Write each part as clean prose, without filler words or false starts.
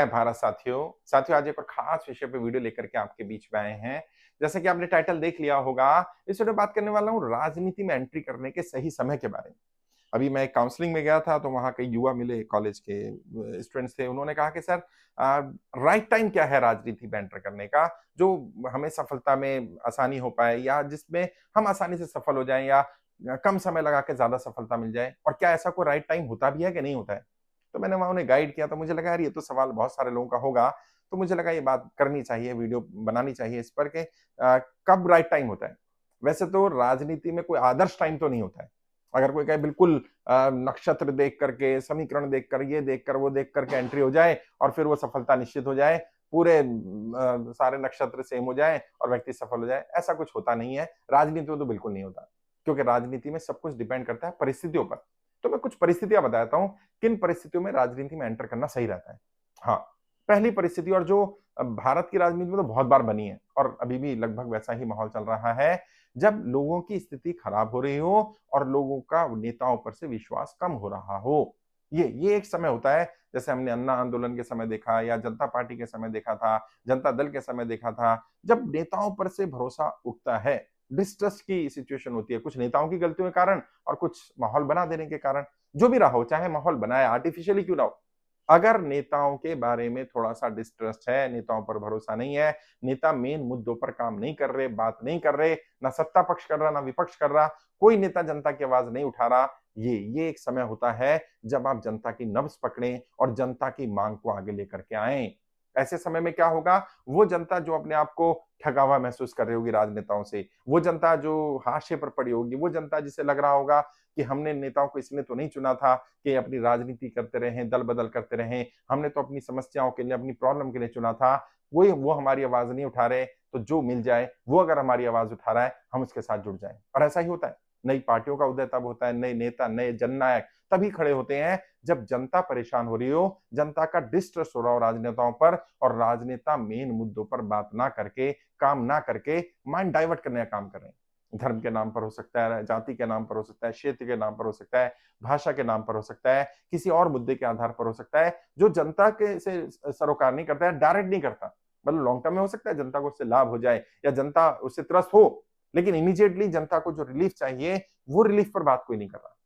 भारत साथियों आज एक और खास विषय पे वीडियो लेकर के आपके बीच में आए हैं। जैसे कि आपने टाइटल देख लिया होगा, इस वीडियो में बात करने वाला हूँ राजनीति में एंट्री करने के सही समय के बारे में। अभी मैं काउंसलिंग में गया था तो वहाँ कई युवा मिले, कॉलेज के स्टूडेंट्स थे। उन्होंने कहा कि सर राइट टाइम क्या है राजनीति में एंटर करने का, जो हमें सफलता में आसानी हो पाए या जिसमें हम आसानी से सफल हो जाएं या कम समय लगा के ज्यादा सफलता मिल जाए, और क्या ऐसा कोई राइट टाइम होता भी है कि नहीं होता है। तो मैंने वहां उन्हें गाइड किया, तो मुझे लगा यार ये तो सवाल बहुत सारे लोगों का होगा। तो मुझे लगा ये बात करनी चाहिए, वीडियो बनानी चाहिए इस पर कि कब राइट टाइम होता है। वैसे तो राजनीति में कोई आदर्श टाइम तो नहीं होता है। अगर कोई कहे बिल्कुल नक्षत्र देख करके, समीकरण देख कर, ये देख कर, वो देख करके एंट्री हो जाए और फिर वो सफलता निश्चित हो जाए, पूरे सारे नक्षत्र सेम हो जाए और व्यक्ति सफल हो जाए, ऐसा कुछ होता नहीं है। राजनीति में तो बिल्कुल नहीं होता, क्योंकि राजनीति में सब कुछ डिपेंड करता है परिस्थितियों पर। तो मैं कुछ परिस्थितियां बताता हूं, किन परिस्थितियों में राजनीति में एंटर करना सही रहता है। हाँ, पहली परिस्थिति, और जो भारत की राजनीति में तो बहुत बार बनी है और अभी भी लगभग वैसा ही माहौल चल रहा है, जब लोगों की स्थिति खराब हो रही हो और लोगों का नेताओं पर से विश्वास कम हो रहा हो। ये एक समय होता है, जैसे हमने अन्ना आंदोलन के समय देखा या जनता पार्टी के समय देखा था, जनता दल के समय देखा था। जब नेताओं पर से भरोसा उठता है, डिस्ट्रस्ट की सिचुएशन होती है, कुछ नेताओं की गलतियों के कारण और कुछ माहौल बना देने के कारण, जो भी रहा हो, चाहे माहौल बनाया आर्टिफिशियली क्यों ना हो। अगर नेताओं के बारे में थोड़ा सा डिस्ट्रस्ट है, नेताओं पर भरोसा नहीं है, नेता मेन मुद्दों पर काम नहीं कर रहे, बात नहीं कर रहे, ना सत्ता पक्ष कर रहा ना विपक्ष कर रहा, कोई नेता जनता की आवाज नहीं उठा रहा, ये एक समय होता है जब आप जनता की नब्ज पकड़ें और जनता की मांग को आगे लेकर के आए। ऐसे समय में क्या होगा, वो जनता जो अपने आप को ठगा हुआ महसूस कर रही होगी राजनेताओं से, वो जनता जो हाशिए पर पड़ी होगी, वो जनता जिसे लग रहा होगा कि हमने नेताओं को इसलिए तो नहीं चुना था कि अपनी राजनीति करते रहे, दल बदल करते रहे, हमने तो अपनी समस्याओं के लिए, अपनी प्रॉब्लम के लिए चुना था, वो हमारी आवाज नहीं उठा रहे, तो जो मिल जाए वो अगर हमारी आवाज उठा रहा है, हम उसके साथ जुड़ जाएं। और ऐसा ही होता है, नई पार्टियों का उदय तब होता है, नए नेता, नए जननायक तभी खड़े होते हैं जब जनता परेशान हो रही हो, जनता का डिस्ट्रस्ट हो रहा हो राजनेताओं पर, और राजनेता मेन मुद्दों पर बात ना करके, काम ना करके माइंड डाइवर्ट करने का काम कर रहे हैं। धर्म के नाम पर हो सकता है, जाति के नाम पर हो सकता है, क्षेत्र के नाम पर हो सकता है, भाषा के नाम पर हो सकता है, किसी और मुद्दे के आधार पर हो सकता है, जो जनता के से सरोकार नहीं करता है, डायरेक्ट नहीं करता। मतलब लॉन्ग टर्म में हो सकता है जनता को उससे लाभ हो जाए या जनता उससे त्रस्त हो, लेकिन इमीडिएटली जनता को जो रिलीफ चाहिए, वो रिलीफ पर बात कोई नहीं कर रहा।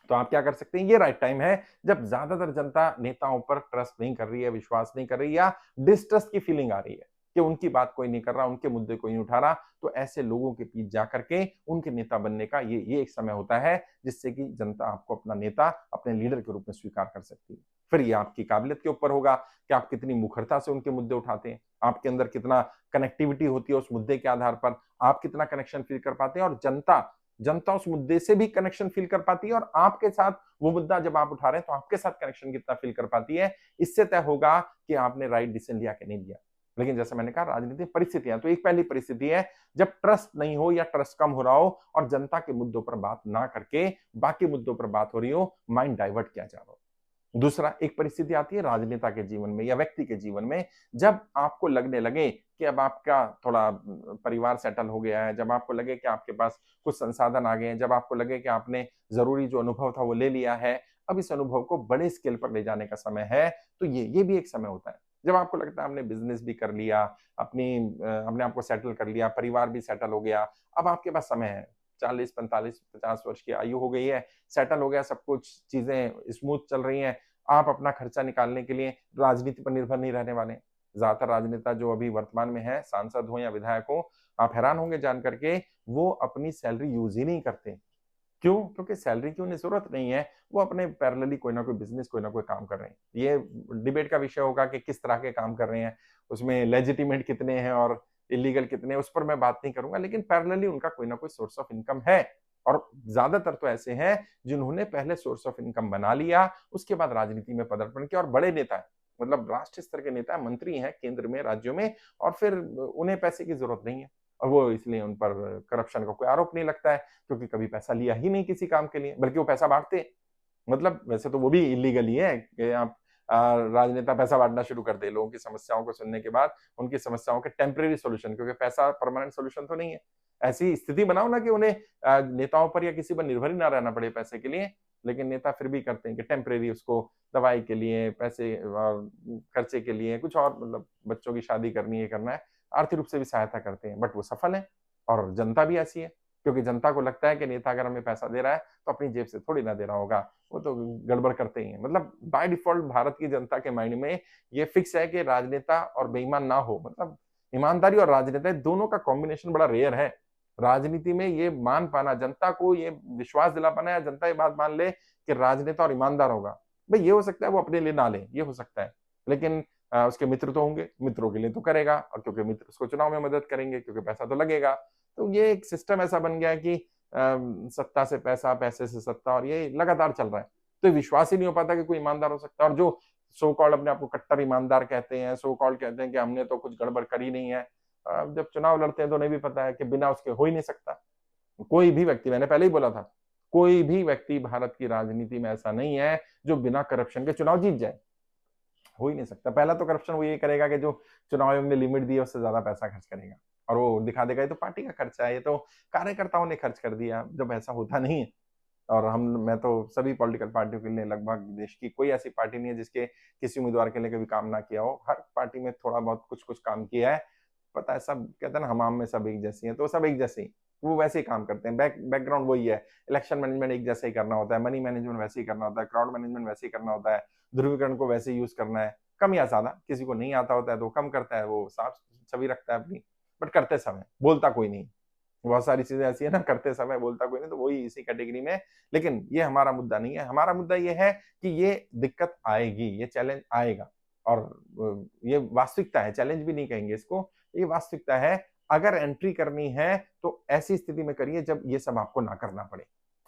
तो आप क्या कर सकते हैं, ये राइट टाइम है जब ज्यादातर जनता नेताओं पर ट्रस्ट नहीं कर रही है, विश्वास नहीं कर रही, या डिस्ट्रस्ट की फीलिंग आ रही है कि उनकी बात कोई नहीं कर रहा, उनके मुद्दे कोई नहीं उठा रहा। तो ऐसे लोगों के बीच जाकर के उनके नेता बनने का ये एक समय होता है जिससे कि जनता आपको अपना नेता, अपने लीडर के रूप में स्वीकार कर सकती है। फिर ये आपकी काबिलियत के ऊपर होगा कि आप कितनी मुखरता से उनके मुद्दे उठाते हैं, आपके अंदर कितना कनेक्टिविटी होती है उस मुद्दे के आधार पर, आप कितना कनेक्शन फील कर पाते हैं, और जनता जनता उस मुद्दे से भी कनेक्शन फील कर पाती है, और आपके साथ वो मुद्दा जब आप उठा रहे हैं तो आपके साथ कनेक्शन कितना फील कर पाती है। इससे तय होगा कि आपने राइट डिसीजन लिया कि नहीं लिया। लेकिन जैसे मैंने कहा, राजनीतिक परिस्थितियां, तो एक पहली परिस्थिति है जब ट्रस्ट नहीं हो या ट्रस्ट कम हो रहा हो और जनता के मुद्दों पर बात ना करके बाकी मुद्दों पर बात हो रही हो, माइंड डाइवर्ट किया जा रहा हो। दूसरा, एक परिस्थिति आती है राजनेता के जीवन में या व्यक्ति के जीवन में, जब आपको लगने लगे कि अब आपका थोड़ा परिवार सेटल हो गया है, जब आपको लगे कि आपके पास कुछ संसाधन आ गए हैं, जब आपको लगे कि आपने जरूरी जो अनुभव था वो ले लिया है, अब इस अनुभव को बड़े स्केल पर ले जाने का समय है। तो ये भी एक समय होता है जब आपको लगता है हमने बिजनेस भी कर लिया, अपने आप को सेटल कर लिया, परिवार भी सेटल हो गया, अब आपके पास समय है, 40, 45, 50 वर्ष की आयु हो गई है, सेटल हो गया सब कुछ, चीजें स्मूथ चल रही हैं, आप अपना खर्चा निकालने के लिए राजनीति पर निर्भर नहीं रहने वाले। ज्यादातर राजनेता जो अभी वर्तमान में है, सांसद हो या विधायक हो, आप हैरान होंगे जान करके, वो अपनी सैलरी यूज ही नहीं करते। क्यों? क्योंकि सैलरी की उन्हें जरूरत नहीं है, वो अपने पैरेलली कोई ना कोई बिजनेस, कोई ना कोई काम कर रहे हैं। ये डिबेट का विषय होगा कि किस तरह के काम कर रहे हैं, उसमें लेजिटिमेट कितने हैं और इलीगल कितने हैं, उस पर मैं बात नहीं करूंगा, लेकिन पैरेलली उनका कोई ना कोई सोर्स ऑफ इनकम है। और ज्यादातर तो ऐसे हैं जिन्होंने पहले सोर्स ऑफ इनकम बना लिया, उसके बाद राजनीति में पदार्पण किया, और बड़े नेता है, मतलब राष्ट्रीय स्तर के नेता, मंत्री हैं केंद्र में, राज्यों में, और फिर उन्हें पैसे की जरूरत नहीं है, और वो इसलिए उन पर करप्शन का कोई आरोप नहीं लगता है, क्योंकि कभी पैसा लिया ही नहीं किसी काम के लिए, बल्कि वो पैसा बांटते हैं। मतलब वैसे तो वो भी इलीगल ही है कि आप राजनेता पैसा बांटना शुरू कर दे लोगों की समस्याओं को सुनने के बाद, उनकी समस्याओं के टेम्परेरी सॉल्यूशन, क्योंकि पैसा परमानेंट सॉल्यूशन तो नहीं है। ऐसी स्थिति बनाओ ना कि उन्हें नेताओं पर या किसी पर निर्भर ही ना रहना पड़े पैसे के लिए, लेकिन नेता फिर भी करते हैं कि टेम्परेरी उसको दवाई के लिए, पैसे और खर्चे के लिए, कुछ और मतलब बच्चों की शादी करनी है, करना है, आर्थिक रूप से भी सहायता करते हैं। बट वो सफल हैं और जनता भी ऐसी है, क्योंकि जनता को लगता है कि नेता अगर हमें पैसा दे रहा है, तो अपनी जेब से थोड़ी ना दे रहा होगा, वो तो गड़बड़ करते ही हैं। मतलब बाय डिफ़ॉल्ट भारत की जनता के माइंड में ये फिक्स है कि राजनेता और बेईमान ना हो, मतलब ईमानदारी और राजनेता दोनों का कॉम्बिनेशन बड़ा रेयर है। राजनीति में ये मान पाना, जनता को ये विश्वास दिला पाना या जनता ये बात मान ले कि राजनेता और ईमानदार होगा। भई ये हो सकता है वो अपने लिए ना ले, ये हो सकता है। लेकिन उसके मित्र तो होंगे, मित्रों के लिए तो करेगा और क्योंकि मित्र उसको चुनाव में मदद करेंगे क्योंकि पैसा तो लगेगा। तो ये एक सिस्टम ऐसा बन गया है कि सत्ता से पैसा, पैसे से सत्ता और ये लगातार चल रहा है। तो विश्वास ही नहीं हो पाता कि कोई ईमानदार हो सकता है और जो सो कॉल्ड अपने आप को कट्टर ईमानदार कहते हैं, सो कॉल्ड कहते हैं कि हमने तो कुछ गड़बड़ करी नहीं है। जब चुनाव लड़ते हैं तो उन्हें भी पता है कि बिना उसके हो ही नहीं सकता। कोई भी व्यक्ति मैंने पहले ही बोला था, कोई भी व्यक्ति भारत की राजनीति में ऐसा नहीं है जो बिना करप्शन के चुनाव जीत जाए। हो ही नहीं सकता। पहला तो करप्शन वो ये करेगा कि जो चुनाव आयोग ने लिमिट दी है उससे ज्यादा पैसा खर्च करेगा और वो दिखा देगा ये तो पार्टी का खर्चा है, ये तो कार्यकर्ताओं ने खर्च कर दिया, जब ऐसा होता नहीं है। और हम मैं तो सभी पॉलिटिकल पार्टियों के लिए लगभग देश की कोई ऐसी पार्टी नहीं है जिसके किसी उम्मीदवार के लिए कभी काम ना किया हो। हर पार्टी में थोड़ा बहुत कुछ-कुछ काम किया है। पता है सब कहते हैं ना हमाम में सब एक जैसी हैं, तो सब एक जैसे ही। वो वैसे ही काम करते हैं। बैकग्राउंड वही है। इलेक्शन मैनेजमेंट एक जैसा ही करना होता है, मनी मैनेजमेंट वैसे ही करना होता है, क्राउड मैनेजमेंट वैसे ही करना होता है, ध्रुवीकरण को वैसे ही यूज़ करना है। कम या ज़्यादा, किसी को नहीं आता होता है तो वो कम करता है, वो साफ छवि रखता है अपनी, बट करते समय बोलता कोई नहीं। बहुत सारी चीजें ऐसी है ना करते समय बोलता कोई नहीं तो वही इसी कैटेगरी में। लेकिन ये हमारा मुद्दा नहीं है। हमारा मुद्दा ये है कि ये दिक्कत आएगी, ये चैलेंज आएगा और ये वास्तविकता है, चैलेंज भी नहीं कहेंगे इसको, ये वास्तविकता है। अगर एंट्री करनी है तो ऐसी स्थिति में करिए जब ये सब आपको ना करना पड़े।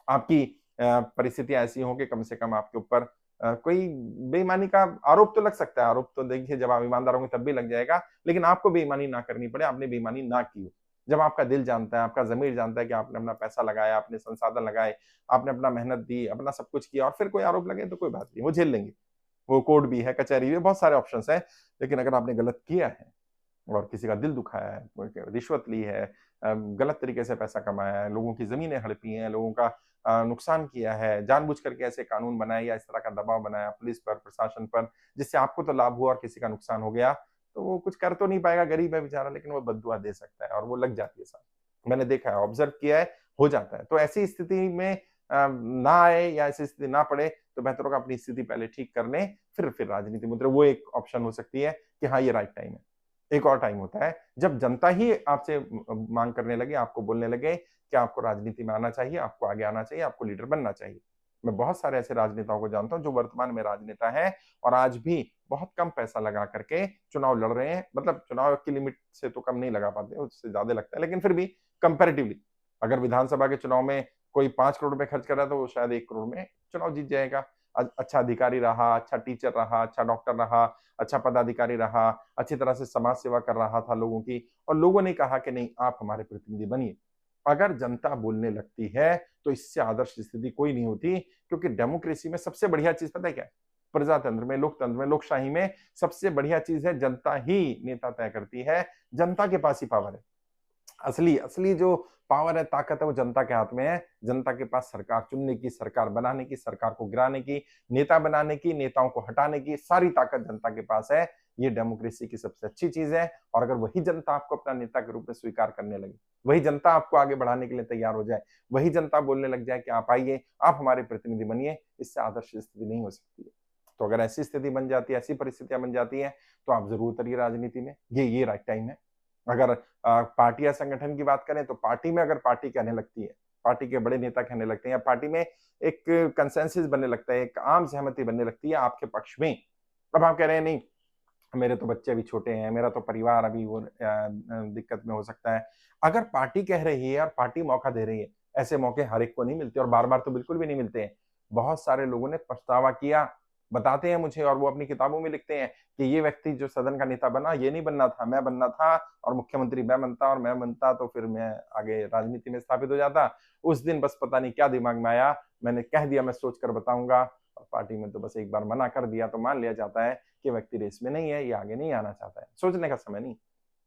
आपकी परिस्थितियां ऐसी हों कि कम से कम आपके ऊपर कोई बेईमानी का आरोप तो लग सकता है। आरोप तो देखिए जब आप ईमानदार होंगे तब भी लग जाएगा, लेकिन आपको बेईमानी ना करनी पड़े, आपने बेईमानी ना की हो। जब आपका दिल जानता है, आपका ज़मीर जानता है कि आपने अपना पैसा लगाया, आपने संसाधन लगाए, आपने अपना मेहनत दी, अपना सब कुछ किया और फिर कोई आरोप लगे तो कोई बात नहीं, वो झेल लेंगे। वो कोर्ट भी है, कचहरी भी है, बहुत सारे ऑप्शंस हैं। लेकिन अगर आपने गलत किया है और किसी का दिल दुखाया है, कोई रिश्वत ली है, गलत तरीके से पैसा कमाया है, लोगों की ज़मीनें हड़पी हैं, लोगों का नुकसान किया है, जानबूझ करके ऐसे कानून बनाए या इस तरह का दबाव बनाया पुलिस पर, प्रशासन पर, जिससे आपको तो लाभ हुआ और किसी का नुकसान हो गया, तो वो कुछ कर तो नहीं पाएगा, गरीब है बेचारा, लेकिन वो बद्दुआ दे सकता है और वो लग जाती है साथ। मैंने देखा है, ऑब्जर्व किया है, हो जाता है। तो ऐसी स्थिति में ना आए या ऐसी स्थिति ना पड़े, तो बेहतर होगा अपनी स्थिति पहले ठीक कर लें, फिर राजनीति में उतरें। वो एक ऑप्शन हो सकती है कि हाँ, ये राइट टाइम है। एक और टाइम होता है, जब जनता ही आपसे माँग करने लगे, आपको बोलने लगे कि आपको राजनीति में आना चाहिए, आपको आगे आना चाहिए, आपको लीडर बनना चाहिए। मैं बहुत सारे ऐसे राजनेताओं को जानता हूँ जो वर्तमान में राजनेता हैं और आज भी बहुत कम पैसा लगा करके चुनाव लड़ रहे हैं। मतलब चुनाव की लिमिट से तो कम नहीं लगा पाते, उससे ज़्यादा लगता है, लेकिन फिर भी कंपैरेटिवली अगर विधानसभा के चुनाव में कोई 5 करोड़ रुपए खर्च कर रहा है, तो वो शायद 1 करोड़ में चुनाव जीत जाएगा। अच्छा अधिकारी रहा, अच्छा टीचर रहा, अच्छा डॉक्टर रहा, अच्छा पदाधिकारी रहा, अच्छी तरह से समाज सेवा कर रहा था लोगों की और लोगों ने कहा कि नहीं आप हमारे प्रतिनिधि बनिए। अगर जनता बोलने लगती है तो इससे आदर्श स्थिति कोई नहीं होती, क्योंकि डेमोक्रेसी में सबसे बढ़िया चीज पता है क्या है? प्रजातंत्र में, लोकतंत्र में, लोकशाही में सबसे बढ़िया चीज है जनता ही नेता तय करती है। जनता के पास ही पावर है। असली असली जो पावर है, ताकत है, वो जनता के हाथ में है। जनता के पास सरकार चुनने की, सरकार बनाने की, सरकार को गिराने की, नेता बनाने की, नेताओं को हटाने की सारी ताकत जनता के पास है। ये डेमोक्रेसी की सबसे अच्छी चीज है और अगर वही जनता आपको अपना नेता के रूप में स्वीकार करने लगे, वही जनता आपको आगे बढ़ाने के लिए तैयार हो जाए, वही जनता बोलने लग जाए कि आप आइए, आप हमारे प्रतिनिधि बनिए, इससे आदर्श स्थिति नहीं हो सकती है। तो अगर ऐसी स्थिति बन जाती है, ऐसी परिस्थितियां बन जाती हैं, तो आप जरूर उतरिए राजनीति में। ये राइट टाइम है। अगर पार्टी या संगठन की बात करें तो पार्टी में अगर पार्टी कहने लगती है, पार्टी के बड़े नेता कहने लगते हैं या पार्टी में एक कंसेंसस बनने लगता है, एक आम सहमति बनने लगती है आपके पक्ष में। अब आप कह रहे हैं नहीं मेरे तो बच्चे अभी छोटे हैं, मेरा तो परिवार अभी वो दिक्कत में हो सकता है। अगर पार्टी कह रही है और पार्टी मौका दे रही है, ऐसे मौके हर एक को नहीं मिलते और बार-बार तो बिल्कुल भी नहीं मिलते हैं। बहुत सारे लोगों ने पछतावा किया, बताते हैं मुझे और वो अपनी किताबों में लिखते हैं कि ये व्यक्ति जो सदन का नेता बना, ये नहीं बनना था, मैं बनना था और मुख्यमंत्री मैं बनता और मैं बनता तो फिर मैं आगे राजनीति में स्थापित हो जाता। उस दिन बस पता नहीं क्या दिमाग में आया, मैंने कह दिया मैं सोच कर बताऊँगा और पार्टी में तो बस एक बार मना कर दिया तो मान लिया जाता है कि व्यक्ति रेस में नहीं है, ये आगे नहीं आना चाहता है। सोचने का समय नहीं।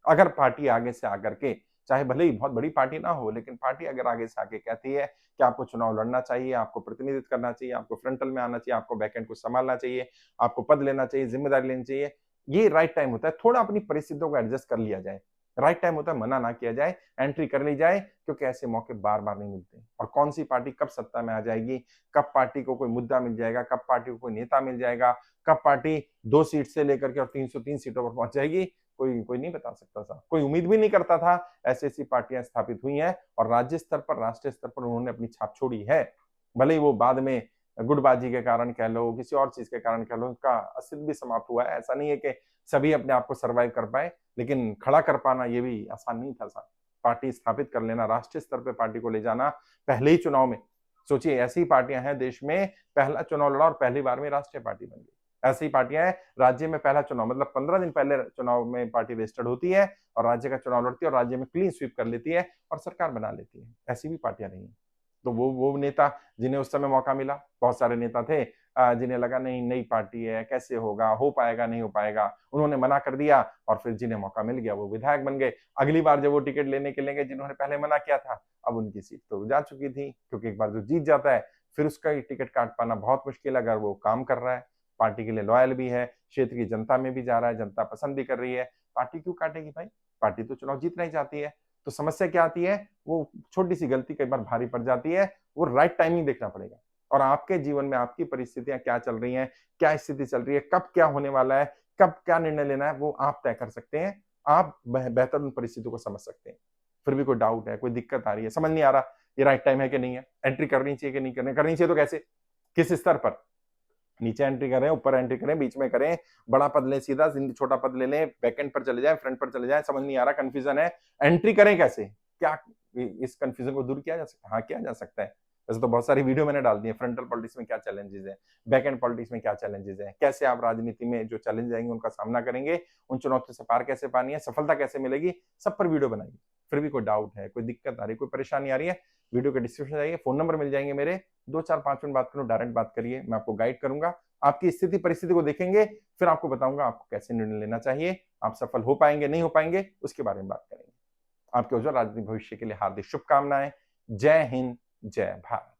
अगर पार्टी आगे से आकर के चाहे भले ही बहुत बड़ी पार्टी ना हो, लेकिन पार्टी अगर आगे से आके कहती है कि आपको चुनाव लड़ना चाहिए, आपको प्रतिनिधित्व करना चाहिए, आपको फ्रंटल में आना चाहिए, आपको बैकएंड को संभालना चाहिए, आपको पद लेना चाहिए, जिम्मेदारी लेनी चाहिए, ये राइट टाइम होता है। थोड़ा अपनी परिस्थितियों को एडजस्ट कर लिया जाए। राइट टाइम होता है, मना ना किया जाए, एंट्री कर ली जाए, क्योंकि ऐसे मौके बार-बार नहीं मिलते। और कौन सी पार्टी कब सत्ता में आ जाएगी, कब पार्टी को कोई मुद्दा मिल जाएगा, कब पार्टी को कोई नेता मिल जाएगा, कब पार्टी 2 सीट से लेकर के और 303 सीटों पर पहुंच जाएगी, कोई कोई नहीं बता सकता था। कोई उम्मीद भी नहीं करता था। ऐसी-ऐसी पार्टियां स्थापित हुई हैं और राज्य स्तर पर, राष्ट्रीय स्तर पर उन्होंने अपनी छाप छोड़ी है। भले ही वो बाद में गुटबाजी के कारण कह लो, किसी और चीज के कारण कह लो, उनका अस्तित्व भी समाप्त हुआ है। ऐसा नहीं है कि सभी अपने आप को सर्वाइव कर पाए, लेकिन खड़ा कर पाना ये भी आसान नहीं था साहब। पार्टी स्थापित कर लेना, राष्ट्रीय स्तर पे पार्टी को ले जाना पहले ही चुनाव में। सोचिए, ऐसी पार्टियां हैं देश में, पहला चुनाव लड़ा और पहली बार में राष्ट्रीय पार्टी बन गई। ऐसी पार्टियां हैं, राज्य में पहला चुनाव मतलब 15 दिन पहले चुनाव में पार्टी रजिस्टर्ड होती है और राज्य का चुनाव लड़ती है और राज्य में क्लीन स्वीप कर लेती है और सरकार बना लेती है। ऐसी भी पार्टियां रही हैं। तो वो नेता जिन्हें उस समय मौका मिला, बहुत सारे नेता थे जिन्हें लगा नहीं, नई पार्टी है, कैसे होगा, हो पाएगा, नहीं हो पाएगा। उन्होंने मना कर दिया और फिर जिन्हें मौका मिल गया वो विधायक बन गए। अगली बार जब वो टिकट लेने के लिए गए, जिन्होंने पहले मना किया था, अब उनकी सीट तो जा चुकी थी, क्योंकि एक बार जो जीत जाता है फिर उसका ही टिकट काट पाना बहुत मुश्किल है। अगर वो काम कर रहा है, पार्टी के लिए लॉयल भी है, क्षेत्र की जनता में भी जा रहा है, जनता पसंद भी कर रही है, पार्टी क्यों काटेगी भाई? पार्टी तो चुनाव जीतना ही चाहती है। तो समस्या क्या आती है? वो छोटी सी गलती कई बार भारी पड़ जाती है। वो राइट टाइमिंग देखना पड़ेगा। और आपके जीवन में आपकी परिस्थितियां क्या चल रही हैं, क्या स्थिति चल रही है, कब क्या होने वाला है, कब क्या निर्णय लेना है, वो आप तय कर सकते हैं। आप बेहतर उन परिस्थितियों को समझ सकते हैं। फिर भी कोई डाउट है, कोई दिक्कत आ रही है, समझ नहीं आ रहा ये राइट टाइम है कि नहीं है, एंट्री करनी चाहिए कि नहीं करनी चाहिए, तो कैसे, किस स्तर पर, नीचे एंट्री करें, ऊपर एंट्री करें, बीच में करें, बड़ा पद लें सीधा, छोटा पद ले लें, बैकएंड पर चले जाएं, फ्रंट पर चले जाएं, समझ नहीं आ रहा, कंफ्यूजन है, एंट्री करें कैसे, क्या इस कंफ्यूजन को दूर किया जा सकता है? हाँ, किया जा सकता है। वैसे तो बहुत सारी वीडियो मैंने डाल दी है, फ्रंटल पॉलिटिक्स में क्या चैलेंजेस हैं, बैक एंड पॉलिटिक्स में क्या चैलेंजेस हैं, कैसे आप राजनीति में जो चैलेंज आएंगे उनका सामना करेंगे, उन चुनौतियों से पार कैसे पानी है, सफलता कैसे मिलेगी, सब पर वीडियो बनाई। फिर भी कोई डाउट है, कोई दिक्कत आ रही है, कोई परेशानी आ रही है, वीडियो के डिस्क्रिप्शन जाइए, फोन नंबर मिल जाएंगे मेरे, 2 4 5 मिनट बात करो, डायरेक्ट बात करिए, मैं आपको गाइड करूंगा। आपकी स्थिति परिस्थिति को देखेंगे, फिर आपको बताऊंगा आपको कैसे निर्णय लेना चाहिए, आप सफल हो पाएंगे नहीं हो पाएंगे उसके बारे में बात करेंगे। आपके उज्जवल राजनीतिक भविष्य के लिए हार्दिक शुभकामनाएं। जय हिंद, जय भारत।